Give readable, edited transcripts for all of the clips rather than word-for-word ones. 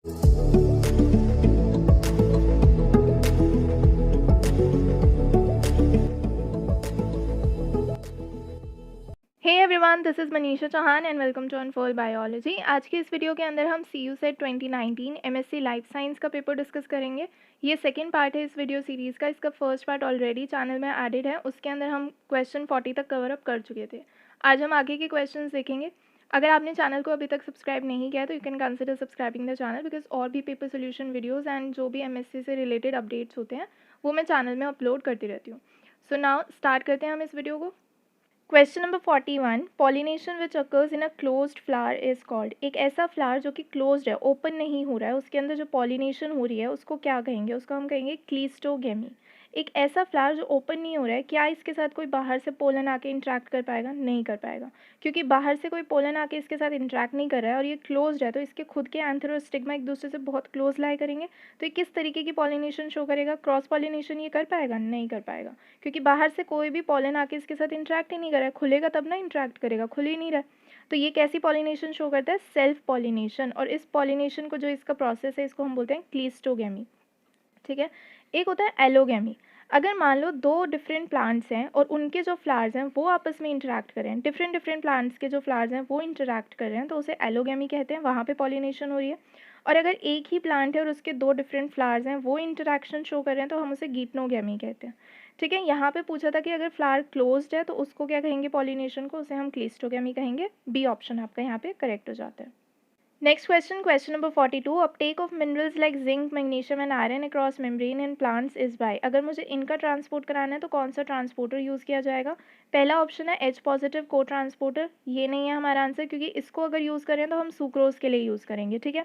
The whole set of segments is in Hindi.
Hey everyone, this is Manisha Chauhan and welcome to unfold biology. आज की इस वीडियो के अंदर हम C U set 2019 MSc life science का पेपर डिस्कस करेंगे। ये सेकंड पार्ट है इस वीडियो सीरीज़ का। इसका फर्स्ट पार्ट ऑलरेडी चैनल में एडेड है, उसके अंदर हम क्वेश्चन 40 तक कवर अप कर चुके थे। आज हम आगे के क्वेश्चन देखेंगे। अगर आपने चैनल को अभी तक सब्सक्राइब नहीं किया तो you can consider subscribing the channel, because और भी पेपर सोल्यूशन वीडियोज़ एंड जो भी एमएससी से रिलेटेड अपडेट्स होते हैं वो मैं चैनल में अपलोड करती रहती हूँ। सो नाउ स्टार्ट करते हैं हम इस वीडियो को। Question number 41, pollination which occurs in a closed flower is called. एक ऐसा फ्लावर जो कि क्लोज्ड है, ओपन नहीं हो रहा है, उसके अंदर जो पॉलिनेशन हो रही है उसको क्या कहेंगे? उसको हम कहेंगे क्लीस्टोगेमी। एक ऐसा फ्लावर जो ओपन नहीं हो रहा है, क्या इसके साथ कोई बाहर से पोलन आके इंटरेक्ट कर पाएगा? नहीं कर पाएगा, क्योंकि बाहर से कोई पोलन आके इसके साथ इंटरेक्ट नहीं कर रहा है और ये क्लोज्ड है, तो इसके खुद के एंथर और स्टिग्मा एक दूसरे से बहुत क्लोज लाई करेंगे। तो ये किस तरीके की पॉलिनेशन शो करेगा? क्रॉस पॉलिनेशन ये कर पाएगा? नहीं कर पाएगा, क्योंकि बाहर से कोई भी पॉलन आके इसके साथ इंटरेक्ट ही नहीं कर रहा है। खुलेगा तब ना इंटरेक्ट करेगा, खुल ही नहीं रहा है। तो ये कैसी पॉलिनेशन शो करता है? Self pollination. और इस पॉलिनेशन को जो इसका प्रोसेस है इसको हम बोलते हैं क्लीस्टोगेमी। ठीक है। एक होता है एलोगेमी। अगर मान लो दो डिफरेंट प्लांट्स हैं और उनके जो फ्लावर्स हैं वो आपस में इंटरेक्ट कर रहे हैं, डिफरेंट डिफरेंट प्लांट्स के जो फ्लावर्स हैं वो इंटरेक्ट कर रहे हैं, तो उसे एलोगेमी कहते हैं। वहाँ पे पॉलिनेशन हो रही है। और अगर एक ही प्लांट है और उसके दो डिफरेंट फ्लावर्स हैं वो इंटरेक्शन शो कर रहे हैं, तो हम उसे गीटनोगेमी कहते हैं। ठीक है। यहाँ पे पूछा था कि अगर फ्लावर क्लोज्ड है तो उसको क्या कहेंगे? पॉलिनेशन को, उसे हम क्लीस्टोगेमी कहेंगे। बी ऑप्शन आपका यहाँ पे करेक्ट हो जाता है। Next question, question number 42. Uptake of minerals like zinc, magnesium and iron across membrane in plants is by। अगर मुझे इनका ट्रांसपोर्ट कराना है तो कौन सा ट्रांसपोर्टर यूज़ किया जाएगा? पहला ऑप्शन है H पॉजिटिव को ट्रांसपोर्टर। ये नहीं है हमारा आंसर, क्योंकि इसको अगर यूज़ करें तो हम सुक्रोज के लिए यूज़ करेंगे। ठीक है।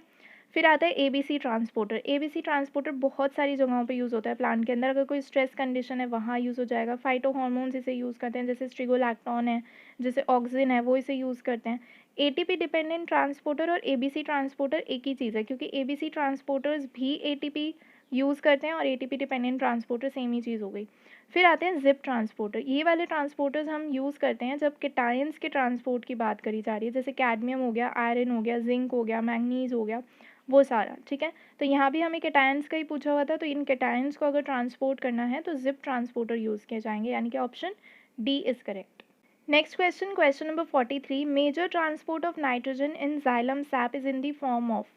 फिर आता है ABC ट्रांसपोर्टर। ABC ट्रांसपोर्टर बहुत सारी जगहों पे यूज़ होता है प्लांट के अंदर। अगर कोई स्ट्रेस कंडीशन है वहाँ यूज़ हो जाएगा। फाइटो हार्मोन्स इसे यूज़ करते हैं, जैसे स्ट्रिगोलैक्टोन है, जैसे ऑक्सिन है, वो इसे यूज़ करते हैं। ATP डिपेंडेंट ट्रांसपोर्टर और ABC ट्रांसपोर्टर एक ही चीज़ है, क्योंकि ABC ट्रांसपोर्टर्स भी ATP यूज़ करते हैं और ATP डिपेंडेंट ट्रांसपोर्टर सेम ही चीज़ हो गई। फिर आते हैं जिप ट्रांसपोर्टर। ये वाले ट्रांसपोर्टर्स हम यूज़ करते हैं जब केटायंस के ट्रांसपोर्ट की बात करी जा रही है, जैसे कैडमियम हो गया, आयरन हो गया, जिंक हो गया, मैंगनीज हो गया, वो सारा। ठीक है। तो यहाँ भी हमें केटायंस का ही पूछा हुआ था, तो इन केटायंस को अगर ट्रांसपोर्ट करना है तो जिप ट्रांसपोर्टर यूज़ किए जाएंगे, यानी कि option D is correct. Next question, question number 43। Major transport of nitrogen in xylem sap is in the form of.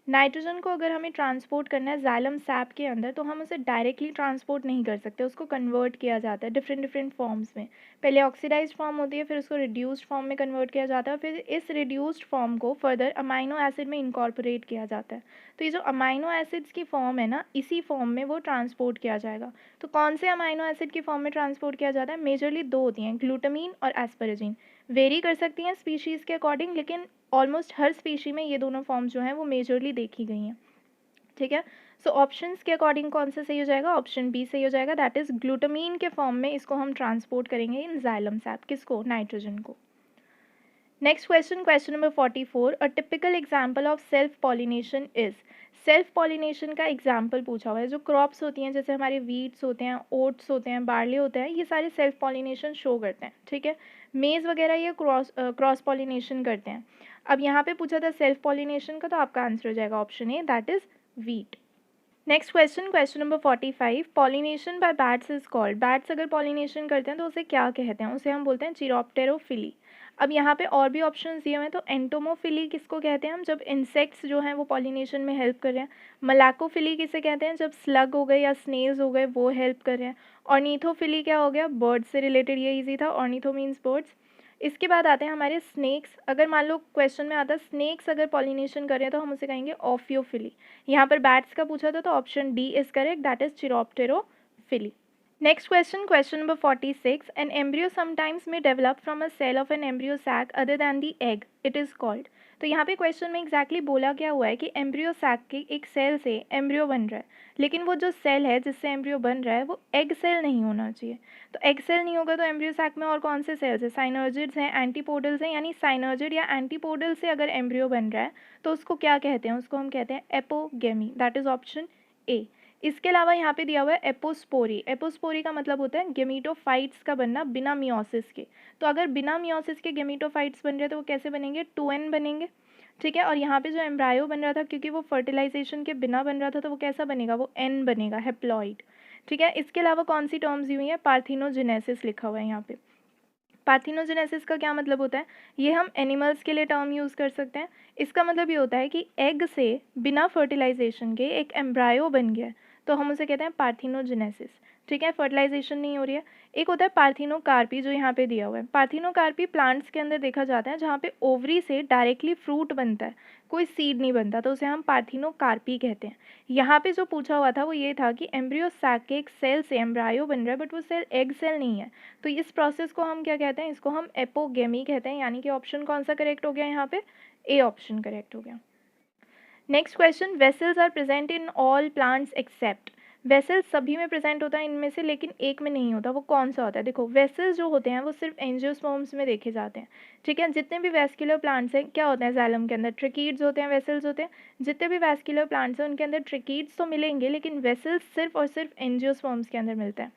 Nitrogen को अगर हमें ट्रांसपोर्ट करना है जाइलम सैप के अंदर, तो हम उसे डायरेक्टली ट्रांसपोर्ट नहीं कर सकते, उसको कन्वर्ट किया जाता है डिफरेंट डिफरेंट फॉर्म्स में। पहले ऑक्सीडाइज्ड फॉर्म होती है, फिर उसको रिड्यूस्ड फॉर्म में कन्वर्ट किया जाता है, फिर इस रिड्यूस्ड फॉर्म को फर्दर अमाइनो एसिड में इनकॉर्पोरेट किया जाता है। तो ये जो अमाइनो एसिड्स की फॉर्म है ना, इसी फॉर्म में वो ट्रांसपोर्ट किया जाएगा। तो कौन से अमाइनो एसिड की फॉर्म में ट्रांसपोर्ट किया जाता है? मेजरली दो होती हैं, ग्लूटामीन और एस्पेरेजिन। वेरी कर सकती हैं स्पीशीज़ के अकॉर्डिंग, लेकिन ऑलमोस्ट हर स्पीशी में ये दोनों फॉर्म्स जो हैं वो मेजरली देखी गई हैं। ठीक है। सो ऑप्शंस के अकॉर्डिंग कौन सा सही हो जाएगा? ऑप्शन बी सही हो जाएगा। दैट इज ग्लूटामीन के फॉर्म में इसको हम ट्रांसपोर्ट करेंगे इन जाइलम सैप। किसको? नाइट्रोजन को। Next question, question number 44। A typical example of self pollination is. Self pollination का एग्जाम्पल पूछा हुआ है। जो क्रॉप्स होती हैं, जैसे हमारे वीट्स होते हैं, ओट्स होते हैं, बार्ले होते हैं, ये सारे सेल्फ पॉलिनेशन शो करते हैं। ठीक है। मेज़ वगैरह ये क्रॉस पॉलिनेशन करते हैं। अब यहाँ पे पूछा था सेल्फ पॉलिनेशन का, तो आपका आंसर हो जाएगा option A, that is wheat. Next question, question number 45। Pollination by bats is called. Bats अगर पॉलिनेशन करते हैं तो उसे क्या कहते हैं? उसे हम बोलते हैं चिरोप्टेरोफिली। अब यहाँ पे और भी ऑप्शंस दिए हुए हैं, तो एंटोमोफिली किसको कहते हैं हम? जब इंसेक्ट्स जो हैं वो पॉलिनेशन में हेल्प कर रहे हैं। मलाकोफिली किसे कहते हैं? जब स्लग हो गए या स्नेल्स हो गए वो हेल्प कर रहे हैं। ऑर्निथोफिली क्या हो गया? बर्ड्स से रिलेटेड, ये ईजी था, ऑर्निथो मीन्स बर्ड्स। इसके बाद आते हैं हमारे स्नेक्स। अगर मान लो क्वेश्चन में आता है स्नेक्स अगर पॉलिनेशन करें तो हम उसे कहेंगे ऑफियोफिली। यहाँ पर बैट्स का पूछा था तो option D is correct, that is chiropterophily. Next question, question number 46। An embryo sometimes may develop from a cell of an embryo sac other than the egg, it is called. तो यहाँ पे क्वेश्चन में एग्जैक्टली बोला क्या हुआ है कि एम्ब्रियो सैक के एक सेल से एम्ब्रियो बन रहा है, लेकिन वो जो सेल है जिससे एम्ब्रियो बन रहा है वो एग सेल नहीं होना चाहिए। तो एग सेल नहीं होगा तो एम्ब्रियो सैक में और कौन से सेल्स हैं? साइनर्जिड्स हैं, एंटीपोडल्स हैं, यानी साइनर्जिड या एंटीपोडल से अगर एम्ब्रियो बन रहा है तो उसको क्या कहते हैं? उसको हम कहते हैं apogamy, that is option A. इसके अलावा यहाँ पे दिया हुआ है एपोस्पोरी। एपोस्पोरी का मतलब होता है गेमीटोफाइट्स का बनना बिना मियोसिस के। तो अगर बिना मियोसिस के गेमीटोफाइट्स बन रहे हैं तो वो कैसे बनेंगे? 2n बनेंगे। ठीक है। और यहाँ पे जो एम्ब्रायो बन रहा था, क्योंकि वो फर्टिलाइजेशन के बिना बन रहा था, तो वो कैसा बनेगा, वो एन बनेगा, हेप्लॉइड। ठीक है। इसके अलावा कौन सी टर्म्स दी हुई हैं, पार्थिनोजेनेसिस लिखा हुआ है यहाँ पे। पार्थिनोजेनेसिस का क्या मतलब होता है, ये हम एनिमल्स के लिए टर्म यूज़ कर सकते हैं। इसका मतलब ये होता है कि एग से बिना फर्टिलाइजेशन के एक एम्ब्रायो बन गया, तो हम उसे कहते हैं पार्थिनोजेनेसिस। ठीक है, फर्टिलाइजेशन नहीं हो रही है। एक होता है पार्थिनोकार्पी, जो यहाँ पे दिया हुआ है। पार्थिनोकार्पी प्लांट्स के अंदर देखा जाता है जहाँ पे ओवरी से डायरेक्टली फ्रूट बनता है, कोई सीड नहीं बनता, तो उसे हम पार्थिनोकार्पी कहते हैं। यहाँ पे जो पूछा हुआ था वो ये था कि एम्ब्रियो सैक के एक सेल से एम्ब्रायो बन रहा है, बट वो सेल एग सेल नहीं है, तो इस प्रोसेस को हम क्या कहते हैं, इसको हम एपोगेमी कहते हैं। यानी कि ऑप्शन कौन सा करेक्ट हो गया यहाँ पे, ए ऑप्शन करेक्ट हो गया। Next question, vessels are present in all plants except. Vessels सभी में प्रेजेंट होता है इनमें से, लेकिन एक में नहीं होता, वो कौन सा होता है। देखो, वेसल्स जो होते हैं वो सिर्फ एंजियोस्पर्म्स में देखे जाते हैं। ठीक है, जितने भी वेस्कुलर प्लांट्स हैं क्या होते हैं, जाइलम के अंदर ट्रिकीड्स होते हैं, वेसल्स होते हैं। जितने भी वेस्कुलर प्लांट्स हैं उनके अंदर ट्रिकीड्स तो मिलेंगे, लेकिन वेसल्स सिर्फ और सिर्फ एंजियोस्पर्म्स के अंदर मिलता है।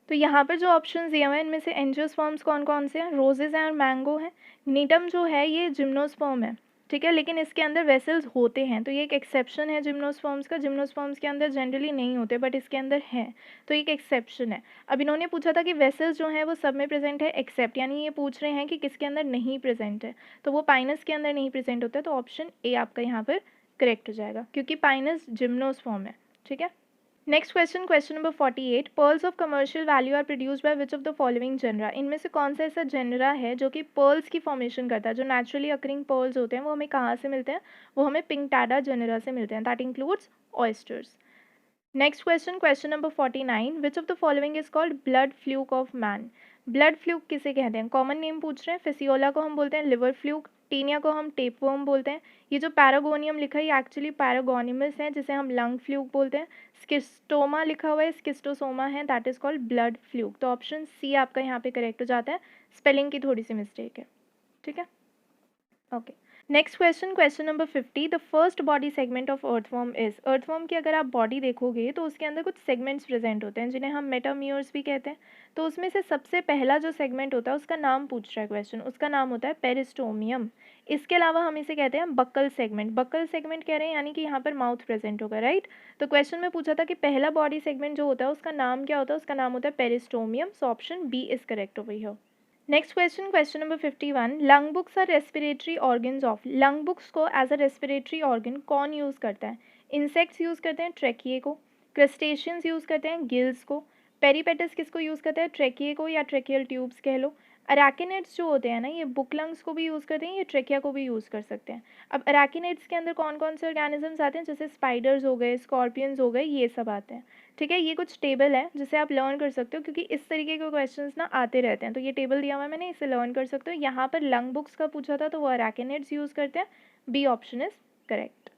तो यहाँ पर जो ऑप्शन दिए हुए हैं इनमें से एंजियोस्पर्म्स कौन कौन से हैं, रोजेज हैं और मैंगो हैं। नीटम जो है ये जिम्नोस्पर्म है। ठीक है, लेकिन इसके अंदर वेसल्स होते हैं, तो ये एक एक्सेप्शन है जिम्नोस्पर्म्स का। जिम्नोस्पर्म्स के अंदर जनरली नहीं होते, बट इसके अंदर है, तो एक एक्सेप्शन है। अब इन्होंने पूछा था कि वेसल्स जो हैं वो सब में प्रेजेंट है एक्सेप्ट, यानी ये पूछ रहे हैं कि किसके अंदर नहीं प्रेजेंट है, तो वो पाइनस के अंदर नहीं प्रेजेंट होता है, तो ऑप्शन ए आपका यहाँ पर करेक्ट हो जाएगा, क्योंकि पाइनस जिम्नोस्पर्म है। ठीक है। Next question, question number 48, pearls of commercial value are produced by which of the following genera. इनमें से कौन सा ऐसा जनरा है जो कि पर्ल्स की फॉर्मेशन करता है। जो नेचुरली अकरिंग पर्ल्स होते हैं वो हमें कहाँ से मिलते हैं, वो हमें पिंकटाडा जनरा से मिलते हैं, that includes oysters. Next question, question number 49, which of the following is called blood fluke of man. Blood fluke किसे कहते हैं, कॉमन नेम पूछ रहे हैं। फेसियोला को हम बोलते हैं लिवर फ्लूक, टीनिया को हम टेपवर्म बोलते हैं। ये जो पैरागोनियम लिखा है ये एक्चुअली पैरागोनिमस है, जिसे हम लंग फ्लूक बोलते हैं। स्किस्टोमा लिखा हुआ है, स्किस्टोसोमा है, that is called blood fluke. तो ऑप्शन सी आपका यहाँ पे करेक्ट हो जाता है, स्पेलिंग की थोड़ी सी मिस्टेक है। ठीक है, okay. Next question, question number 50, the first body segment of earthworm is. Earthworm की अगर आप बॉडी देखोगे तो उसके अंदर कुछ सेगमेंट्स प्रेजेंट होते हैं जिन्हें हम मेटामियर्स भी कहते हैं। तो उसमें से सबसे पहला जो सेगमेंट होता है उसका नाम पूछ रहा है क्वेश्चन, उसका नाम होता है पेरिस्टोमियम। इसके अलावा हम इसे कहते हैं बक्कल सेगमेंट। बक्कल सेगमेंट कह रहे हैं यानी कि यहाँ पर माउथ प्रेजेंट होगा, राइट। तो क्वेश्चन में पूछा था कि पहला बॉडी सेगमेंट जो होता है उसका नाम क्या होता है, उसका नाम होता है peristomium. So option B is correct over here. Next question, question number 51, lung books are respiratory organs of. Lung books को एज अ रेस्पिरेटरी ऑर्गन कौन यूज़ करता है। इंसेक्ट्स यूज़ करते हैं ट्रेकिए को, क्रस्टेशियंस यूज़ करते हैं गिल्स को, पेरीपेटस किसको यूज़ करता है, ट्रेकिए को या ट्रेकियल ट्यूब्स कह लो। अराकिनेड्स जो होते हैं ना ये बुक लंग्स को भी यूज़ करते हैं, ये ट्रेकिया को भी यूज़ कर सकते हैं। अब अराकिनेड्स के अंदर कौन कौन से ऑर्गेनिजम्स आते हैं, जैसे स्पाइडर्स हो गए, स्कॉर्पियंस हो गए, ये सब आते हैं। ठीक है, ये कुछ टेबल है जिसे आप लर्न कर सकते हो, क्योंकि इस तरीके के क्वेश्चंस ना आते रहते हैं। तो ये टेबल दिया हुआ है मैंने, इसे लर्न कर सकते हो। यहाँ पर लंग बुक्स का पूछा था तो वो अराकिनेड्स यूज़ करते हैं, B option is correct.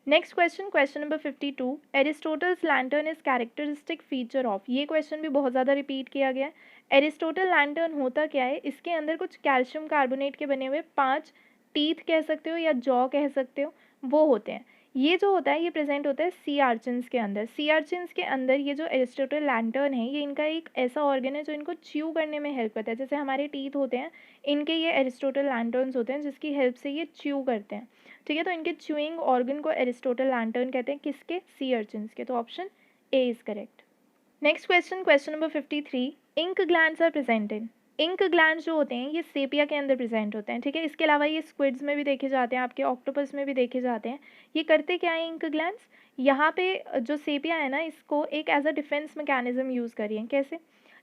Next question, question number 52, Aristotle's lantern is characteristic feature of. ये क्वेश्चन भी बहुत ज़्यादा रिपीट किया गया है। एरिस्टोटल लैंटर्न होता क्या है, इसके अंदर कुछ कैल्शियम कार्बोनेट के बने हुए 5 टीथ कह सकते हो या जॉ कह सकते हो, वो होते हैं। ये जो होता है ये प्रेजेंट होता है सी आर्चिन्स के अंदर। सी आर्चिन्स के अंदर ये जो एरिस्टोटल लैंटर्न है ये इनका एक ऐसा ऑर्गन है जो इनको च्यू करने में हेल्प करता है। जैसे हमारे टीथ होते हैं, इनके ये एरिस्टोटल लैंटर्न्स होते हैं जिसकी हेल्प से ये च्यू करते हैं। ठीक है, तो इनके च्यूइंग ऑर्गन को एरिस्टोटल लैंटर्न कहते हैं, किसके, सी अर्चिन्स के। तो option A is correct. Next question, question number 53, ink glands are present in. Ink glands जो होते हैं ये सेपिया के अंदर प्रेजेंट होते हैं। ठीक है, इसके अलावा ये स्क्विड्स में भी देखे जाते हैं, आपके ऑक्टोपस में भी देखे जाते हैं। ये करते क्या है इंक ग्लैंड्स, यहाँ पे जो सेपिया है ना इसको एक as a defence mechanism use करिए। कैसे,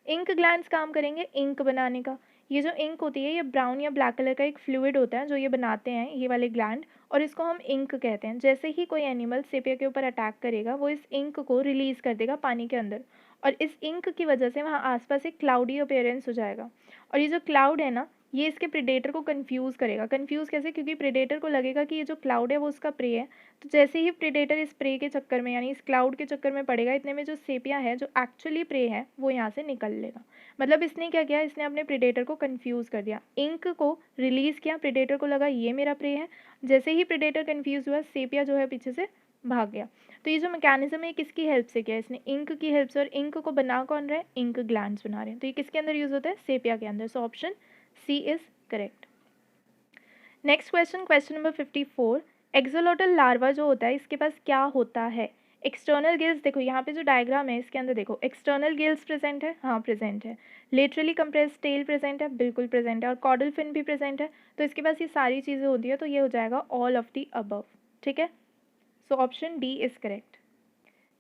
इंक ग्लैंड्स काम करेंगे इंक बनाने का। ये जो इंक होती है ये ब्राउन या ब्लैक कलर का एक फ्लूइड होता है जो ये बनाते हैं ये वाले ग्लैंड, और इसको हम इंक कहते हैं। जैसे ही कोई एनिमल सेपिया के ऊपर अटैक करेगा वो इस इंक को रिलीज़ कर देगा पानी के अंदर, और इस इंक की वजह से वहाँ आसपास एक क्लाउडी अपीयरेंस हो जाएगा। और ये जो क्लाउड है ना ये इसके प्रेडेटर को कंफ्यूज करेगा। कंफ्यूज कैसे, क्योंकि प्रेडेटर को लगेगा कि ये जो क्लाउड है वो उसका प्रे है। तो जैसे ही प्रेडेटर इस प्रे के चक्कर में यानी इस क्लाउड के चक्कर में पड़ेगा, इतने में जो सेपिया है जो एक्चुअली प्रे है वो यहाँ से निकल लेगा। मतलब इसने क्या किया, इसने अपने प्रेडेटर को कंफ्यूज कर दिया, इंक को रिलीज किया, प्रेडेटर को लगा ये मेरा प्रे है। जैसे ही प्रेडेटर कंफ्यूज हुआ सेपिया जो है पीछे से भाग गया। तो ये जो मैकेनिज्म है किसकी हेल्प से किया, इसने इंक की हेल्प से। और इंक को बना कौन रहा है, इंक ग्लैंड्स बना रहे हैं। तो ये किसके अंदर यूज होता है, सेपिया के अंदर। So option C is correct. Next question, question number 54, axolotl larva जो होता है इसके पास क्या होता है? एक्सटर्नल गिल्स, देखो यहाँ पे जो डायग्राम है इसके अंदर देखो एक्सटर्नल गिल्स प्रेजेंट है, हाँ प्रेजेंट है। लेटरली कंप्रेस्ड टेल प्रेजेंट है, बिल्कुल प्रेजेंट है। और कॉर्डल फिन भी प्रेजेंट है। तो इसके पास ये सारी चीज़ें होती है, तो ये हो जाएगा ऑल ऑफ दी अबव। ठीक है, so option D is correct.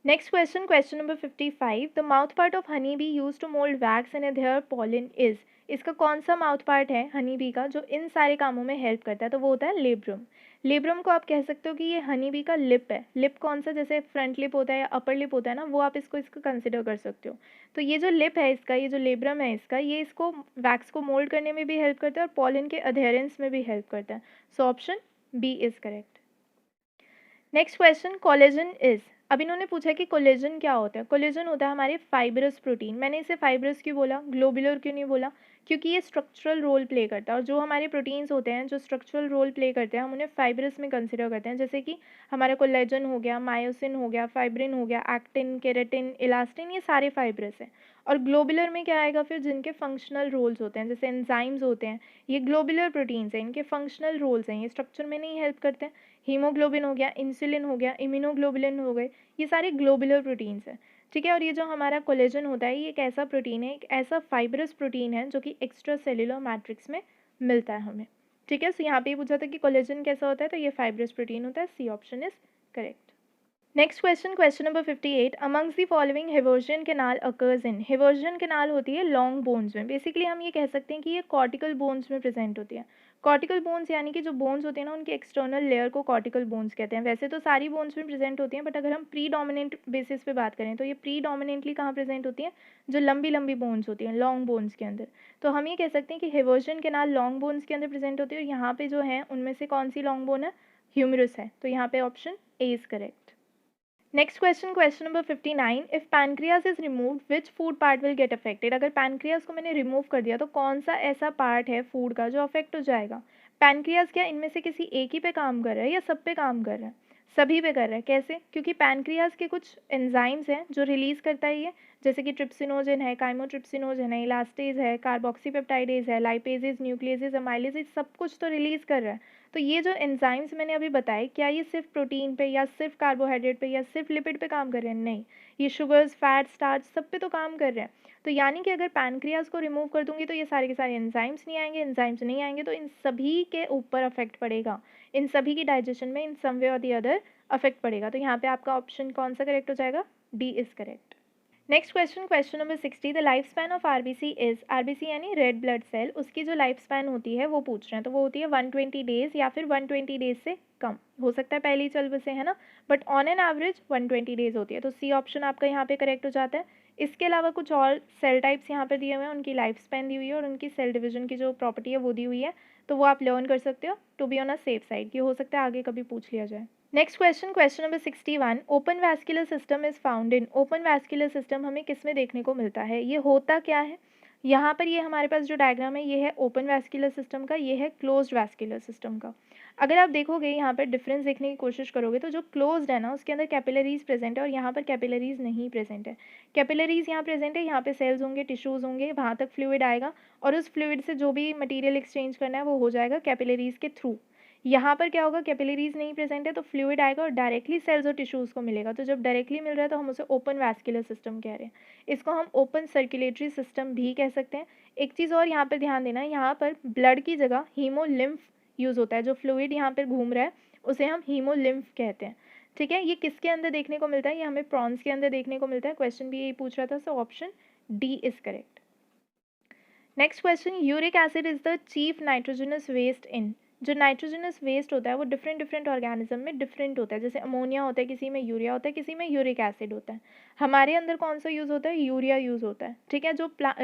Next question, question number 55, the mouth part of honey bee use to mould wax in their pollen is. इसका कौन सा माउथ पार्ट है हनी बी का जो इन सारे कामों में हेल्प करता है? तो वो होता है लेब्रम। लेब्रम को आप कह सकते हो कि ये हनी बी का लिप है। लिप कौन सा, जैसे फ्रंट लिप होता है या अपर लिप होता है ना, वो आप इसको कंसिडर कर सकते हो। तो ये जो लिप है इसका, ये जो लेब्रम है इसका, ये इसको वैक्स को मोल्ड करने में भी हेल्प करता है और पॉलन के अधेरेंस में भी हेल्प करता है। So option B is correct. Next question, collagen is. अब इन्होंने पूछा कि कोलेजन क्या होता है? कोलेजन होता है हमारे फाइब्रस प्रोटीन। मैंने इसे फाइब्रस क्यों बोला, ग्लोबुलर क्यों नहीं बोला? क्योंकि ये स्ट्रक्चरल रोल प्ले करता है और जो हमारे प्रोटीन्स होते हैं जो स्ट्रक्चरल रोल प्ले करते हैं हम उन्हें फाइब्रस में कंसिडर करते हैं। जैसे कि हमारा कोलेजन हो गया, मायोसिन हो गया, फाइब्रिन हो गया, एक्टिन, केराटिन, इलास्टिन, ये सारे फाइब्रस हैं। और ग्लोबुलर में क्या आएगा फिर? जिनके फंक्शनल रोल्स होते हैं, जैसे एंजाइम्स होते हैं, ये ग्लोबुलर प्रोटीन्स हैं, इनके फंक्शनल रोल्स हैं, ये स्ट्रक्चर में नहीं हेल्प करते हैं। हीमोग्लोबिन हो गया, इंसुलिन हो गया, इम्यूनोग्लोबुलिन हो गए, ये सारे ग्लोबुलर प्रोटीन्स हैं। ठीक है, और ये जो हमारा कोलेजन होता है ये एक ऐसा प्रोटीन है, एक ऐसा फाइब्रस प्रोटीन है जो कि एक्स्ट्रा सेल्युलर मैट्रिक्स में मिलता है हमें। ठीक है, सो यहाँ पे ये पूछा था कि कोलेजन कैसा होता है, तो ये फाइब्रस प्रोटीन होता है। C option is correct. Next question, question number 58, amongst the following Haversian canal occurs in. Haversian canal होती है लॉन्ग बोन्स में। बेसिकली हम ये कह सकते हैं कि ये कॉर्टिकल बोन्स में प्रेजेंट होती है। कॉर्टिकल बोन्स यानी कि जो बोन्स होते हैं ना उनके एक्सटर्नल लेयर को कॉर्टिकल बोन्स कहते हैं। वैसे तो सारी बोन्स में प्रेजेंट होती हैं, बट अगर हम प्रीडोमिनेंट बेसिस पे बात करें तो ये प्रीडोमिनेंटली कहाँ प्रेजेंट होती हैं? जो लंबी लंबी बोन्स होती हैं, लॉन्ग बोन्स के अंदर। तो हम ये कह सकते हैं कि हेवर्जियन कैनाल लॉन्ग बोन्स के अंदर प्रेजेंट होती है। और यहाँ पे जो है उनमें से कौन सी लॉन्ग बोन है? ह्यूमरस है। तो यहाँ पे option A is correct. Next question, question number 59, if pancreas is removed which food part will get affected. अगर पैनक्रियाज को मैंने रिमूव कर दिया तो कौन सा ऐसा पार्ट है फूड का जो अफेक्ट हो जाएगा? पैनक्रियाज क्या इनमें से किसी एक ही पे काम कर रहा है या सब पे काम कर रहा है? सभी पे कर रहा है। कैसे? क्योंकि पैनक्रियाज के कुछ एंजाइम्स हैं जो रिलीज करता है ये, जैसे कि ट्रिप्सिनोजन है, काइमोट्रिप्सिनोजन है, इलास्टेज है, कार्बोक्सीपेप्टाइडेज है, लाइपेजेज, न्यूक्लियसेज, अमाइलेजेज, सब कुछ तो रिलीज कर रहा है। तो ये जो एंजाइम्स मैंने अभी बताए, क्या ये सिर्फ प्रोटीन पे या सिर्फ कार्बोहाइड्रेट पे या सिर्फ लिपिड पे काम कर रहे हैं? नहीं, ये शुगर्स, फैट, स्टार्च सब पे तो काम कर रहे हैं। तो यानी कि अगर पैनक्रियाज को रिमूव कर दूंगी तो ये सारे के सारे एंजाइम्स नहीं आएंगे, एंजाइम्स नहीं आएंगे तो इन सभी के ऊपर अफेक्ट पड़ेगा, इन सभी की डाइजेशन में इन सम वे और दी अदर अफेक्ट पड़ेगा। तो यहाँ पे आपका ऑप्शन कौन सा करेक्ट हो जाएगा? D is correct. Next question, question number 60, the life span of RBC is. RBC यानी रेड ब्लड सेल, उसकी जो लाइफ स्पैन होती है वो पूछ रहे हैं। तो वो होती है 120 डेज या फिर 120 डेज से कम। हो सकता है पहली चल से, है ना, but on an average 120 days होती है। तो सी ऑप्शन आपका यहाँ पे करेक्ट हो जाता है। इसके अलावा कुछ और सेल टाइप्स यहाँ पर दिए हुए हैं, उनकी लाइफ स्पैन दी हुई है और उनकी सेल डिवीजन की जो प्रॉपर्टी है वो दी हुई है। तो वो आप लर्न कर सकते हो to be on a safe side, कि हो सकता है आगे कभी पूछ लिया जाए। Next question, question number 61, open vascular system is found in. Open vascular system हमें किस में देखने को मिलता है? ये होता क्या है? यहाँ पर ये हमारे पास जो डायग्राम है ये है ओपन वैस्कुलर सिस्टम का, ये है क्लोज्ड वैस्कुलर सिस्टम का। अगर आप देखोगे यहाँ पर डिफरेंस देखने की कोशिश करोगे तो जो क्लोज्ड है ना उसके अंदर कैपिलरीज प्रेजेंट है और यहाँ पर कैपिलरीज नहीं प्रेजेंट है। कैपिलरीज यहाँ प्रेजेंट है, यहाँ पे सेल्स होंगे, टिश्यूज होंगे, वहाँ तक फ्लूइड आएगा और उस फ्लूइड से जो भी मटीरियल एक्सचेंज करना है वो हो जाएगा कैपिलरीज के थ्रू। यहाँ पर क्या होगा? कैपिलरीज नहीं प्रेजेंट है तो फ्लूइड आएगा और डायरेक्टली सेल्स और टिश्यूज़ को मिलेगा। तो जब डायरेक्टली मिल रहा है तो हम उसे ओपन वैस्कुलर सिस्टम कह रहे हैं। इसको हम ओपन सर्कुलेटरी सिस्टम भी कह सकते हैं। एक चीज़ और यहाँ पर ध्यान देना है, यहाँ पर ब्लड की जगह हीमोलिम्फ यूज़ होता है। जो फ्लूइड यहाँ पर घूम रहा है उसे हम हीमोलिम्फ कहते हैं। ठीक है, ये किसके अंदर देखने को मिलता है? ये हमें प्रॉन्स के अंदर देखने को मिलता है। क्वेश्चन भी यही पूछ रहा था, so option D is correct. Next question, uric acid is the chief nitrogenous waste in. जो नाइट्रोजनस वेस्ट होता है वो डिफरेंट डिफरेंट ऑर्गेनिज्म में डिफरेंट होता है। जैसे अमोनिया होता है, किसी में यूरिया होता है, किसी में यूरिक एसिड होता है। हमारे अंदर कौन सा यूज़ होता है? यूरिया यूज़ होता है। ठीक है,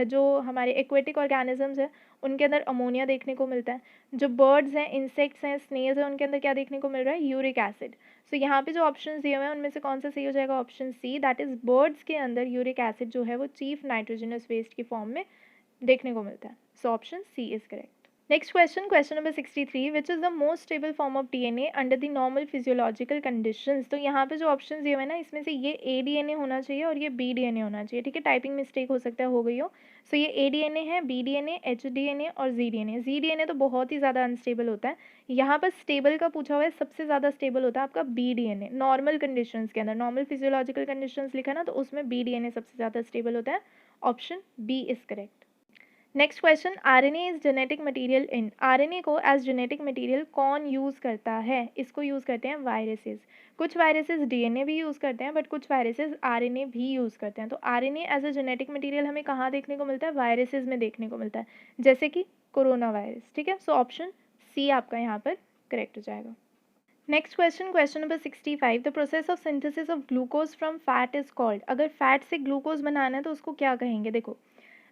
जो हमारे एक्वेटिक ऑर्गेनिजम्स हैं उनके अंदर अमोनिया देखने को मिलता है। जो बर्ड्स हैं, इंसेक्ट्स हैं, स्नेल्स हैं, उनके अंदर क्या देखने को मिल रहा है? Uric acid. सो यहाँ पे जो ऑप्शन दिए हुए हैं उनमें से कौन सा सही हो जाएगा? Option C, that is birds के अंदर यूरिक एसिड जो है वो चीफ नाइट्रोजनस वेस्ट की फॉर्म में देखने को मिलता है। So option C is correct. Next question, question number 63, which is the most stable form of DNA under the normal physiological conditions. तो यहाँ पे जो ऑप्शन दिए हुए हैं ना, इसमें से ये ए डीएनए होना चाहिए और ये बी डीएनए होना चाहिए, ठीक है। टाइपिंग मिस्टेक हो सकता है हो गई हो। सो ये ए डीएनए है, बी डीएनए, एच डीएनए और जी डीएनए। जी डीएनए तो बहुत ही ज़्यादा अनस्टेबल होता है। यहाँ पर स्टेबल का पूछा हुआ है, सबसे ज़्यादा स्टेबल होता है आपका बी डीएनए। नॉर्मल कंडीशंस के अंदर, नॉर्मल फिजियोलॉजिकल कंडीशंस लिखा ना, तो उसमें बी डीएनए सबसे ज़्यादा स्टेबल होता है। Option B is correct. Next question, RNA is genetic material in. RNA को एज जेनेटिक मटेरियल कौन यूज़ करता है? इसको यूज़ करते हैं वायरसेस। कुछ वायरसेस डीएनए भी यूज़ करते हैं, बट कुछ वायरसेस आरएनए भी यूज़ करते हैं। तो RNA as a genetic material हमें कहाँ देखने को मिलता है? वायरसेस में देखने को मिलता है, जैसे कि कोरोना वायरस, ठीक है। सो ऑप्शन सी आपका यहाँ पर करेक्ट हो जाएगा। Next question, question number 65, the process of synthesis of glucose from fat is called. अगर फैट से ग्लूकोज बनाना है तो उसको क्या कहेंगे? देखो,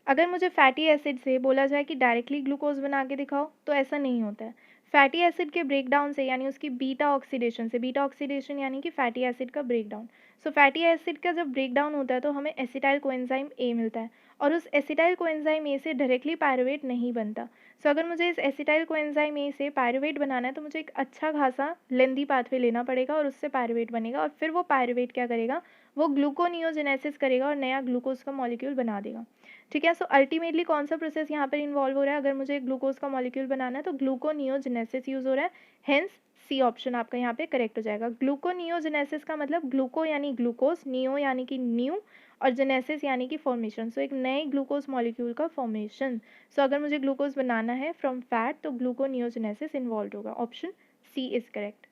अगर मुझे फैटी एसिड से बोला जाए कि डायरेक्टली ग्लूकोज बना के दिखाओ, तो ऐसा नहीं होता है। फैटी एसिड के ब्रेकडाउन से, यानी उसकी बीटा ऑक्सीडेशन से, बीटा ऑक्सीडेशन यानी कि फैटी एसिड का ब्रेकडाउन। सो फैटी एसिड का जब ब्रेकडाउन होता है तो हमें एसिटाइल कोएंजाइम ए मिलता है, और उस एसिटाइल कोएंजाइम ए से डायरेक्टली पायरुवेट नहीं बनता। सो अगर मुझे इस एसिटाइल कोएंजाइम ए से पायरुवेट बनाना है तो मुझे एक अच्छा खासा लेंदी पाथवे लेना पड़ेगा, और उससे पायरुवेट बनेगा, और फिर वो पायरुवेट क्या करेगा? वो ग्लूकोनियोजेनेसिस करेगा और नया ग्लूकोज का मॉलिक्यूल बना देगा, ठीक है। सो अल्टीमेटली कौन सा प्रोसेस यहाँ पर इन्वॉल्व हो रहा है? अगर मुझे ग्लूकोज का मॉलिक्यूल बनाना है तो ग्लूकोनियोजेनेसिस यूज हो रहा है। हेंस सी ऑप्शन आपका यहाँ पे करेक्ट हो जाएगा। ग्लूकोनियोजेनेसिस का मतलब ग्लूको यानी ग्लूकोज, नियो यानी कि न्यू, और जेनेसिस यानी कि फॉर्मेशन। सो एक नए ग्लूकोज मॉलिक्यूल का फॉर्मेशन। सो अगर मुझे ग्लूकोज बनाना है फ्रॉम फैट तो ग्लूकोनियोजेनेसिस इन्वॉल्व होगा। Option C is correct.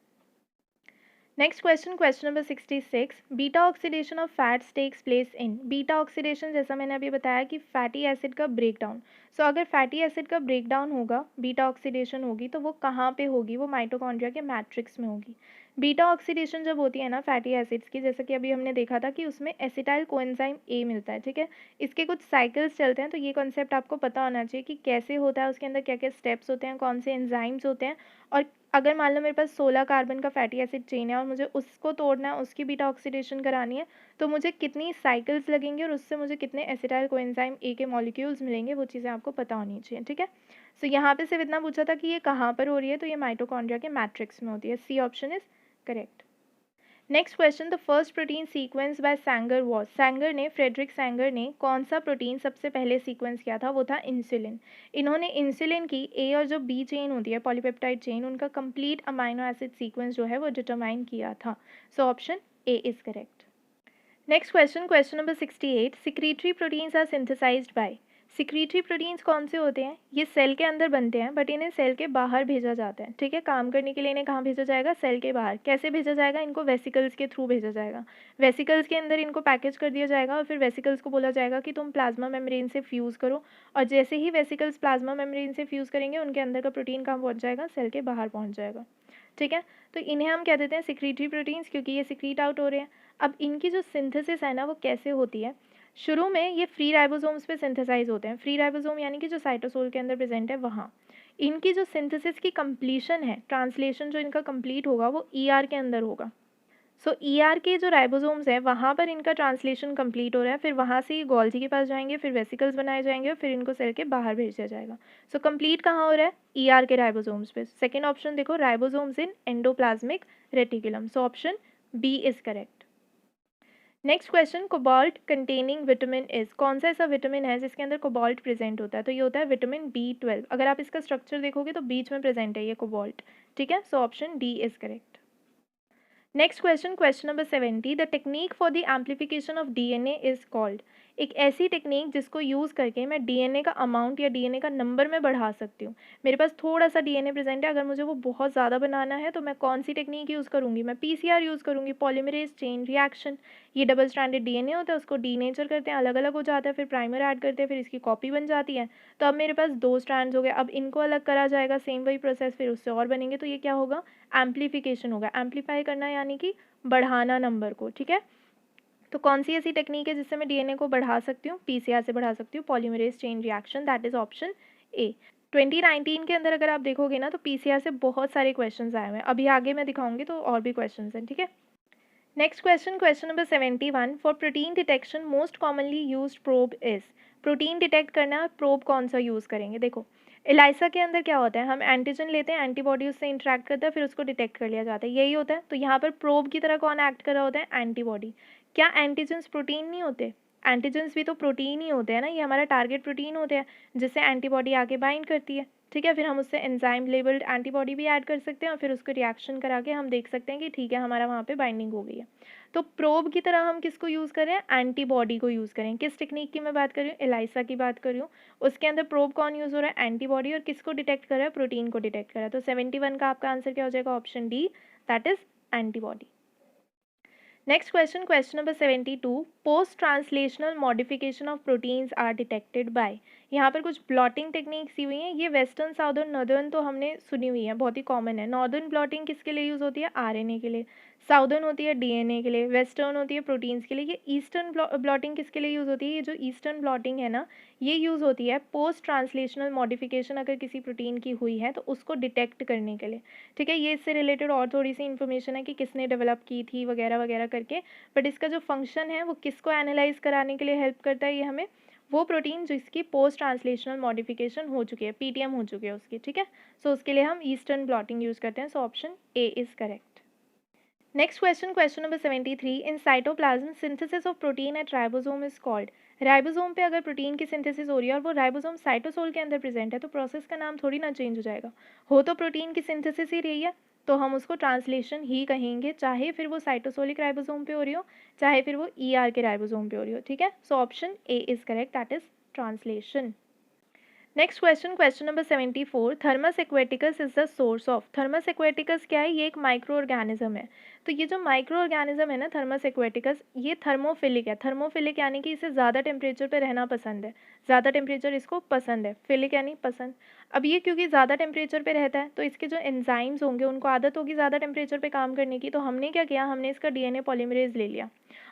Next question, question number 66, beta oxidation of fats takes place in. Beta oxidation, जैसा मैंने अभी बताया कि फैटी एसिड का ब्रेकडाउन। सो अगर फैटी एसिड का ब्रेकडाउन होगा, बीटा ऑक्सीडेशन होगी, तो वो कहाँ पे होगी? वो माइटोकॉन्ड्रिया के मैट्रिक्स में होगी। बीटा ऑक्सीडेशन जब होती है ना फैटी एसिड्स की, जैसा कि अभी हमने देखा था कि उसमें एसिटाइल कोएंजाइम ए मिलता है, ठीक है। इसके कुछ साइकिल्स चलते हैं, तो ये कॉन्सेप्ट आपको पता होना चाहिए कि कैसे होता है, उसके अंदर क्या क्या स्टेप्स होते हैं, कौन से एंजाइम्स होते हैं। और अगर मान लो मेरे पास 16 कार्बन का फैटी एसिड चेन है और मुझे उसको तोड़ना है, उसकी बीटा ऑक्सीडेशन करानी है, तो मुझे कितनी साइकिल्स लगेंगे और उससे मुझे कितने एसिटाइल कोएंजाइम ए के मॉलिक्यूल्स मिलेंगे, वो चीज़ें आपको पता होनी चाहिए, ठीक है। सो यहाँ पे सिर्फ इतना पूछा था कि ये कहाँ पर हो रही है, तो ये माइटोकॉन्ड्रिया के मैट्रिक्स में होती है। C option is correct. Next question, the first protein sequence by Sanger was. Sanger ने, फ्रेडरिक सैंगर ने कौन सा प्रोटीन सबसे पहले सीक्वेंस किया था? वो था इंसुलिन। इन्होंने इंसुलिन की ए और जो बी चेन होती है, पॉलीपेप्टाइड चेन, उनका कंप्लीट अमाइनो एसिड सीक्वेंस जो है वो डिटरमाइन किया था। So option A is correct. Next question, question number 68, secretory proteins are synthesised by. Secretory proteins कौन से होते हैं? ये सेल के अंदर बनते हैं, बट इन्हें सेल के बाहर भेजा जाता है, ठीक है। काम करने के लिए इन्हें कहाँ भेजा जाएगा? सेल के बाहर। कैसे भेजा जाएगा? इनको वेसिकल्स के थ्रू भेजा जाएगा। वेसिकल्स के अंदर इनको पैकेज कर दिया जाएगा, और फिर वेसिकल्स को बोला जाएगा कि तुम प्लाज्मा मेम्ब्रेन से फ्यूज़ करो, और जैसे ही वेसिकल्स प्लाज्मा मेम्ब्रेन से फ्यूज़ करेंगे, उनके अंदर का प्रोटीन कहाँ पहुँच जाएगा? सेल के बाहर पहुँच जाएगा, ठीक है। तो इन्हें हम कह देते हैं सिक्रीटरी प्रोटीन्स, क्योंकि ये सिक्रीट आउट हो रहे हैं। अब इनकी जो सिंथेसिस है ना, वो कैसे होती है? शुरू में ये फ्री राइबोसोम्स पे सिंथेसाइज होते हैं। फ्री राइबोसोम यानी कि जो साइटोसोल के अंदर प्रेजेंट है वहाँ। इनकी जो सिंथेसिस की कंप्लीशन है, ट्रांसलेशन जो इनका कंप्लीट होगा, वो ईआर के अंदर होगा। सो ईआर के जो राइबोसोम्स हैं वहाँ पर इनका ट्रांसलेशन कंप्लीट हो रहा है, फिर वहाँ से ये गोल्जी के पास जाएंगे, फिर वेसिकल्स बनाए जाएंगे, और फिर इनको सेल के बाहर भेजा जाएगा। सो कंप्लीट कहाँ हो रहा है? ईआर के राइबोसोम्स पे। सेकेंड ऑप्शन देखो, ribosomes in endoplasmic reticulum. So option B is correct. Next question, cobalt containing vitamin is. कौन सा ऐसा विटामिन है जिसके अंदर कोबाल्ट प्रेजेंट होता है? तो ये होता है विटामिन B12। अगर आप इसका स्ट्रक्चर देखोगे तो बीच में प्रेजेंट है ये कोबाल्ट, ठीक है। So option D is correct. Next question, question number 70, the technique for the amplification of DNA is called. एक ऐसी टेक्निक जिसको यूज़ करके मैं डीएनए का अमाउंट या डीएनए का नंबर में बढ़ा सकती हूँ। मेरे पास थोड़ा सा डीएनए प्रेजेंट है, अगर मुझे वो बहुत ज़्यादा बनाना है तो मैं कौन सी टेक्निक यूज़ करूँगी? मैं पीसीआर यूज़ करूँगी, पॉलीमरेज चेन रिएक्शन। ये डबल स्ट्रैंडेड डीएनए होता है, उसको डीनेचर करते हैं, अलग अलग हो जाता है, फिर प्राइमर ऐड करते हैं, फिर इसकी कॉपी बन जाती है। तो अब मेरे पास 2 स्ट्रैंड्स हो गए, अब इनको अलग करा जाएगा, सेम वही प्रोसेस, फिर उससे और बनेंगे, तो ये क्या होगा? एम्प्लीफिकेशन होगा। एम्प्लीफाई करना यानी कि बढ़ाना नंबर को, ठीक है। तो कौन सी ऐसी टेक्निक है जिससे मैं डीएनए को बढ़ा सकती हूँ? पीसीआर से बढ़ा सकती हूँ, polymerase chain reaction, that is option A. 2019 के अंदर अगर आप देखोगे ना तो पीसीआर से बहुत सारे क्वेश्चंस आए हुए हैं। अभी आगे मैं दिखाऊंगी तो और भी क्वेश्चंस हैं, ठीक है। Next question, question number 71, for protein detection most commonly used probe is. Protein detect करना प्रोब कौन सा यूज़ करेंगे? देखो, एलाइसा के अंदर क्या होता है, हम एंटीजन लेते हैं, एंटीबॉडी उससे इंटरेक्ट करता है, फिर उसको डिटेक्ट कर लिया जाता है, यही होता है। तो यहाँ पर प्रोब की तरह कौन एक्ट कर रहा होता है, एंटीबॉडी। क्या एंटीजन्स प्रोटीन नहीं होते, एंटीजन्स भी तो प्रोटीन ही होते हैं ना, ये हमारा टारगेट प्रोटीन होते हैं जिससे एंटीबॉडी आके बाइंड करती है, ठीक है। फिर हम उससे एंजाइम लेबल्ड एंटीबॉडी भी ऐड कर सकते हैं और फिर उसको रिएक्शन करा के हम देख सकते हैं कि ठीक है हमारा वहाँ पे बाइंडिंग हो गई है। तो प्रोब की तरह हम किसको यूज़ करें, एंटीबॉडी को यूज़ करें। किस टेक्निक की मैं बात कर रही हूँ, एलाइसा की बात कर रही हूँ। उसके अंदर प्रोब कौन यूज़ हो रहा है, एंटीबॉडी, और किसको डिटेक्ट कर रहा है, प्रोटीन को डिटेक्ट कर रहा है। तो 71 का आपका आंसर क्या हो जाएगा, option D, that is antibody. Next question, question number 72, post translational modification of proteins are detected by. यहाँ पर कुछ ब्लॉटिंग टेक्निक्स दी हुई हैं, ये वेस्टर्न साउदर्न नॉर्दर्न तो हमने सुनी हुई है, बहुत ही कॉमन है। नॉर्दर्न ब्लॉटिंग किसके लिए यूज़ होती है, आरएनए के लिए। साउदर्न होती है डीएनए के लिए, वेस्टर्न होती है प्रोटीन्स के लिए। ये ईस्टर्न ब्लॉटिंग किसके लिए यूज़ होती है, ये जो ईस्टर्न ब्लॉटिंग है ना, ये यूज़ होती है पोस्ट ट्रांसलेशनल मॉडिफिकेशन अगर किसी प्रोटीन की हुई है तो उसको डिटेक्ट करने के लिए, ठीक है। ये इससे रिलेटेड और थोड़ी सी इन्फॉर्मेशन है कि किसने डेवलप की थी वगैरह वगैरह करके, बट इसका जो फंक्शन है वो किसको एनालाइज कराने के लिए हेल्प करता है, ये हमें वो प्रोटीन जिसकी पोस्ट ट्रांसलेशनल मॉडिफिकेशन हो चुकी है, पीटीएम हो चुकी है उसकी, ठीक है। सो उसके लिए हम ईस्टर्न ब्लॉटिंग यूज़ करते हैं। So option A is correct. Next question, question number 73, in cytoplasm synthesis of protein at ribosome is called. Ribosome पे अगर प्रोटीन की सिंथेसिस हो रही है और वो राइबोसोम साइटोसोल के अंदर प्रेजेंट है तो प्रोसेस का नाम थोड़ी ना चेंज हो जाएगा, हो तो प्रोटीन की सिंथेसिस ही रही है तो हम उसको ट्रांसलेशन ही कहेंगे, चाहे फिर वो साइटोसोलिक राइबोसोम पे हो रही हो चाहे फिर वो ईआर के राइबोसोम पे हो रही हो, ठीक है। So option A is correct, that is translation. Next question, question number 74, Thermus aquaticus is the source of. Thermus aquaticus क्या है, ये एक माइक्रो ऑर्गेनिज्म है। तो ये जो माइक्रो ऑर्गेनिज्म है ना थर्मस एक्वेटिकस, ये थर्मोफिलिक है। थर्मोफिलिक यानी कि इसे ज़्यादा टेम्परेचर पे रहना पसंद है, ज़्यादा टेम्परेचर इसको पसंद है, फिलिक यानी पसंद। अब ये क्योंकि ज़्यादा टेम्परेचर पे रहता है तो इसके जो एंजाइम्स होंगे उनको आदत होगी ज़्यादा टेम्परेचर पे काम करने की, तो हमने क्या किया, हमने इसका डीएनए पॉलीमरेज ले लिया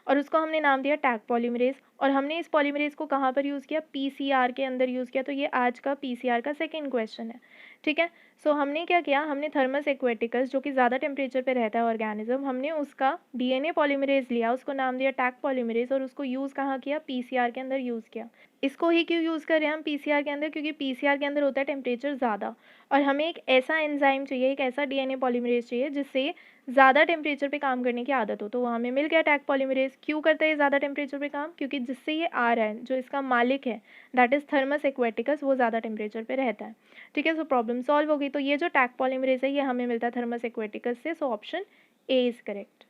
और उसको हमने नाम दिया टैग पॉलीमरेज, और हमने इस पॉलीमरेज को कहाँ पर यूज़ किया, पीसीआर के अंदर यूज़ किया। तो ये आज का पीसीआर का सेकंड क्वेश्चन है, ठीक है। सो हमने क्या किया, हमने थर्मस एक्वेटिकस जो कि ज़्यादा टेम्परेचर पे रहता है ऑर्गेनिज्म, हमने उसका डीएनए पॉलीमरेज लिया, उसको नाम दिया टैग पॉलीमरेज, और उसको यूज़ कहाँ किया, पीसीआर के अंदर यूज़ किया। इसको ही क्यों यूज़ कर रहे हैं हम पीसीआर के अंदर, क्योंकि पीसीआर के अंदर होता है टेम्परेचर ज़्यादा और हमें एक ऐसा एंजाइम चाहिए, एक ऐसा डीएनए पॉलीमरेज चाहिए जिससे ज़्यादा टेम्परेचर पे काम करने की आदत हो। तो वो हमें मिल गया टैग पॉलीमरेज। क्यों करता है ये ज़्यादा टेम्परेचर पे काम, क्योंकि जिससे ये आ रहा है, जो इसका मालिक है दैट इज़ थर्मस एक्वेटिकस, वो ज़्यादा टेम्परेचर पे रहता है, ठीक है। सो प्रॉब्लम सॉल्व हो गई। तो ये जो टैग पॉलीमरेज है ये हमें मिलता है थर्मस एक्वेटिकस से। सो option A is correct.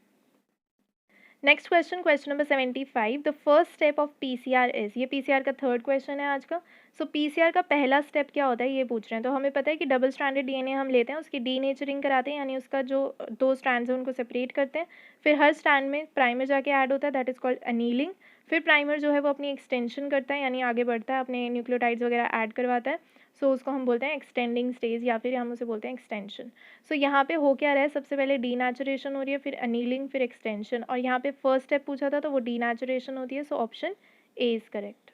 Next question, question number 75, the first step of PCR is. ये पीसीआर का थर्ड क्वेश्चन है आज का। सो पीसीआर का पहला स्टेप क्या होता है ये पूछ रहे हैं। तो हमें पता है कि डबल स्ट्रैंडेड डीएनए हम लेते हैं, उसकी डीनेचरिंग कराते हैं, यानी उसका जो दो स्ट्रैंड्स हैं उनको सेपरेट करते हैं, फिर हर स्ट्रैंड में प्राइमर जाके ऐड होता है, दैट इज़ कॉल्ड अनीलिंग। फिर प्राइमर जो है वो अपनी एक्सटेंशन करता है, यानी आगे बढ़ता है, अपने न्यूक्लियोटाइड्स वगैरह ऐड करवाता है। सो उसको हम बोलते हैं एक्सटेंडिंग स्टेज या फिर हम उसे बोलते हैं एक्सटेंशन। सो यहाँ पे हो क्या रहा है, सबसे पहले डीनेचुरेशन हो रही है, फिर अनीलिंग, फिर एक्सटेंशन, और यहाँ पे फर्स्ट स्टेप पूछा था तो वो डीनेचुरेशन होती है। So option A is correct.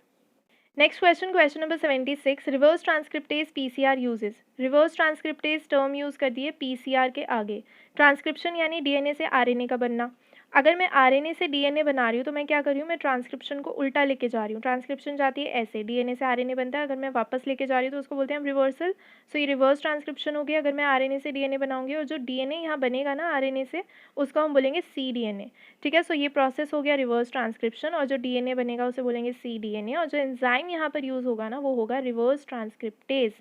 Next question, question number 76, reverse transcriptase PCR uses. Reverse transcriptase term use कर दिए पीसीआर के आगे। ट्रांसक्रिप्शन यानी डीएनए से आरएनए का बनना। अगर मैं आरएनए से डीएनए बना रही हूँ तो मैं क्या कर रही हूँ, मैं ट्रांसक्रिप्शन को उल्टा लेके जा रही हूँ। ट्रांसक्रिप्शन जाती है ऐसे, डीएनए से आरएनए बनता है, अगर मैं वापस लेके जा रही हूँ तो उसको बोलते हैं रिवर्सल। सो ये रिवर्स ट्रांसक्रिप्शन हो गया। अगर मैं आरएनए से डीएनए बनाऊंगी और जो डीएनए यहाँ बनेगा ना आरएनए से, उसको हम बोलेंगे cDNA, ठीक है। सो ये प्रोसेस हो गया रिवर्स ट्रांसक्रिप्शन, और जो डीएनए बनेगा उसे बोलेंगे cDNA, और जो एंजाइम यहाँ पर यूज़ होगा ना वो होगा रिवर्स ट्रांसक्रिप्टेज,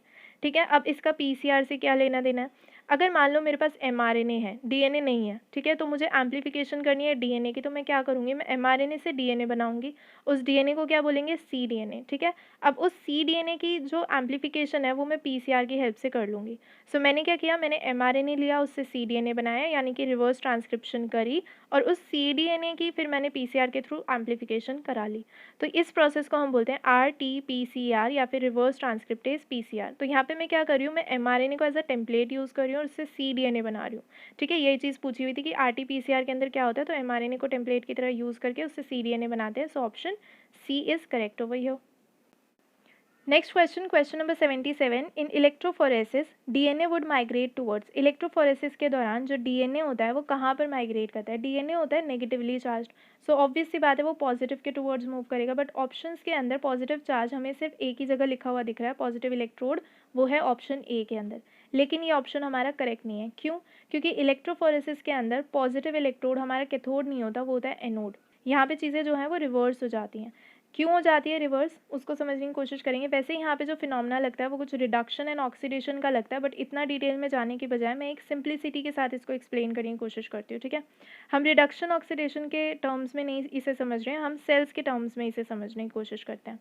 ठीक है। अब इसका पीसीआर से क्या लेना देना है, अगर मान लो मेरे पास एमआरएनए है, डीएनए नहीं है, ठीक है, तो मुझे एम्प्लीफिकेशन करनी है डीएनए की, तो मैं क्या करूँगी, मैं एमआरएनए से डीएनए बनाऊंगी, उस डीएनए को क्या बोलेंगे, cDNA, ठीक है। अब उस cDNA की जो एम्प्लीफिकेशन है वो मैं पीसीआर की हेल्प से कर लूँगी। सो मैंने क्या किया, मैंने एमआरएनए लिया, उससे cDNA बनाया, यानी कि रिवर्स ट्रांसक्रिप्शन करी, और उस cDNA की फिर मैंने पीसीआर के थ्रू एम्प्लीफिकेशन करा ली। तो इस प्रोसेस को हम बोलते हैं RT-PCR या फिर रिवर्स ट्रांसक्रिप्टेज पीसीआर। तो यहाँ पे मैं क्या कर रही हूँ, मैं एमआरएनए को एज अ टेम्पलेट यूज़ कर रही हूँ और उससे cDNA बना रही हूँ, ठीक है। यही चीज़ पूछी हुई थी कि RT-PCR के अंदर क्या होता है, तो एमआरएनए को टेम्पलेट की तरह यूज़ करके उससे cDNA बनाते हैं। So option C is correct over here. Next question, question number 77, in electrophoresis DNA would migrate towards. Electrophoresis के दौरान जो डीएनए होता है वो कहाँ पर माइग्रेट करता है? डीएनए होता है नेगेटिवली चार्ज, सो ऑब्वियस सी बात है वो पॉजिटिव के टूवर्ड्स मूव करेगा, बट ऑप्शंस के अंदर पॉजिटिव चार्ज हमें सिर्फ एक ही जगह लिखा हुआ दिख रहा है, पॉजिटिव इलेक्ट्रोड, वो है ऑप्शन ए के अंदर। लेकिन ये ऑप्शन हमारा करेक्ट नहीं है। क्यों? क्योंकि इलेक्ट्रोफोरेसिस के अंदर पॉजिटिव इलेक्ट्रोड हमारा कैथोड नहीं होता, वो होता है एनोड। यहाँ पे चीज़ें जो हैं वो रिवर्स हो जाती हैं। क्यों हो जाती है रिवर्स, उसको समझने की कोशिश करेंगे। वैसे यहाँ पे जो फिनोमेना लगता है वो कुछ रिडक्शन एंड ऑक्सीडेशन का लगता है, बट इतना डिटेल में जाने के बजाय मैं एक सिंप्लिसिटी के साथ इसको एक्सप्लेन करने की कोशिश करती हूँ, ठीक है। हम रिडक्शन ऑक्सीडेशन के टर्म्स में नहीं इसे समझ रहे हैं, हम सेल्स के टर्म्स में इसे समझने की कोशिश करते हैं।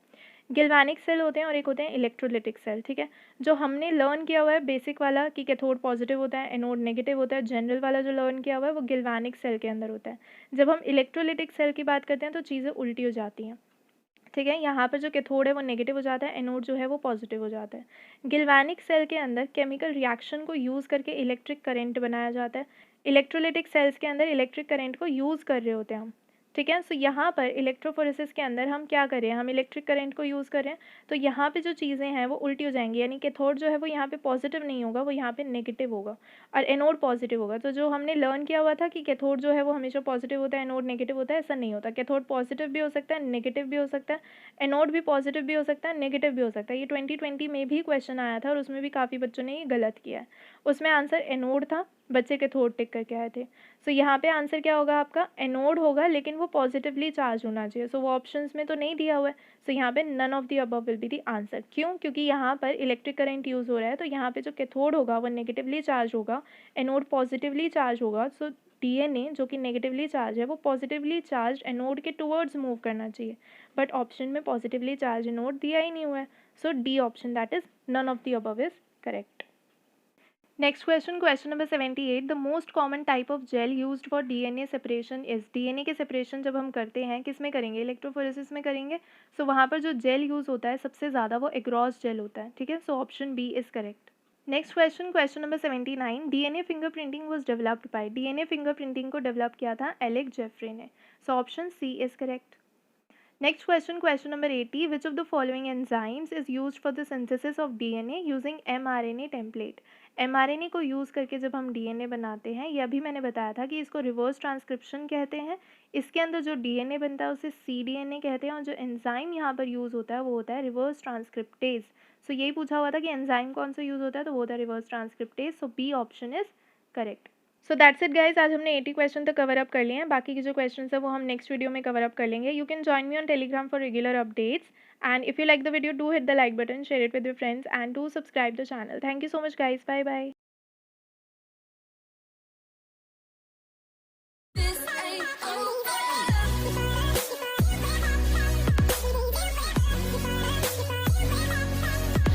गिल्वानिक सेल होते हैं और एक होते हैं इलेक्ट्रोलिटिक सेल, ठीक है। जो हमने लर्न किया हुआ है बेसिक वाला कि कैथोड पॉजिटिव होता है, एनोड नेगेटिव होता है, जनरल वाला जो लर्न किया हुआ है वो गिल्वानिक सेल के अंदर होता है। जब हम इलेक्ट्रोलिटिक सेल की बात करते हैं तो चीज़ें उल्टी हो जाती हैं, ठीक है। यहाँ पर जो कैथोड है वो नेगेटिव हो जाता है, एनोड जो है वो पॉजिटिव हो जाता है। गिल्वानिक सेल के अंदर केमिकल रिएक्शन को यूज़ करके इलेक्ट्रिक करंट बनाया जाता है। इलेक्ट्रोलिटिक सेल्स के अंदर इलेक्ट्रिक करंट को यूज़ कर रहे होते हैं हम, ठीक है। सो यहाँ पर इलेक्ट्रोफोरेसिस के अंदर हम क्या कर रहे हैं, हम इलेक्ट्रिक करंट को यूज़ कर रहे हैं, तो यहाँ पे जो चीज़ें हैं वो उल्टी हो जाएंगी, यानी कैथोड जो है वो यहाँ पे पॉजिटिव नहीं होगा, वो यहाँ पे नेगेटिव होगा और एनोड पॉजिटिव होगा। तो जो हमने लर्न किया हुआ था कि कैथोड जो है वो हमेशा पॉजिटिव होता है, एनोड नेगेटिव होता है, ऐसा नहीं होता। कैथोड पॉजिटिव भी हो सकता है, नेगेटिव भी हो सकता है, एनोड भी पॉजिटिव भी हो सकता है, नेगेटिव भी हो सकता है। ये 2020 में भी क्वेश्चन आया था और उसमें भी काफ़ी बच्चों ने ये गलत किया है। उसमें आंसर एनोड था, बच्चे कैथोड टिक करके आए थे। सो यहाँ पे आंसर क्या होगा आपका? एनोड होगा, लेकिन वो पॉजिटिवली चार्ज होना चाहिए। सो वो ऑप्शंस में तो नहीं दिया हुआ है, सो यहाँ पे none of the above will be the answer. क्यों? क्योंकि यहाँ पर इलेक्ट्रिक करंट यूज़ हो रहा है, तो यहाँ पे जो कैथोड होगा वो नेगेटिवली चार्ज होगा, एनोड पॉजिटिवली चार्ज होगा। सो डीएनए जो कि नेगेटिवली चार्ज है वो पॉजिटिवली चार्ज एनोड के टुवर्ड्स मूव करना चाहिए, बट ऑप्शन में पॉजिटिवली चार्ज एनोड दिया ही नहीं हुआ है। So D option, that is none of the above is correct. Next question, question number 78, the most common type of gel used for DNA separation is. DNA के सेपरेशन जब हम करते हैं किस में करेंगे? इलेक्ट्रोफोरेसिस में करेंगे। सो वहाँ पर जो जेल यूज़ होता है सबसे ज़्यादा वो एग्रॉस जेल होता है, ठीक है। So option B is correct. Next question, question number 79, DNA fingerprinting was developed by. DNA fingerprinting को डेवलप किया था एलेक जेफरे ने। So option C is correct. Next question, question number 80. Which of the following enzymes is used for the synthesis of DNA using mRNA template? mRNA को यूज़ करके जब हम DNA बनाते हैं, ये अभी मैंने बताया था कि इसको रिवर्स ट्रांसक्रिप्शन कहते हैं। इसके अंदर जो DNA बनता है उसे cDNA कहते हैं और जो एंजाइम यहाँ पर यूज़ होता है वो होता है रिवर्स ट्रांसक्रिप्टेज। सो यही पूछा हुआ था कि एंजाइम कौन सा यूज़ होता है, तो वो होता है reverse transcriptase. So B option is correct. So that's it guys, आज हमने 80 क्वेश्चन तक कवर अप कर लिए हैं। बाकी के जो क्वेश्चन है वो हम नेक्स्ट वीडियो में कवर अप कर लेंगे। You can join me on Telegram for regular updates, and if you like the video do hit the like button, share it with your friends and do subscribe the channel. Thank you so much guys, bye bye.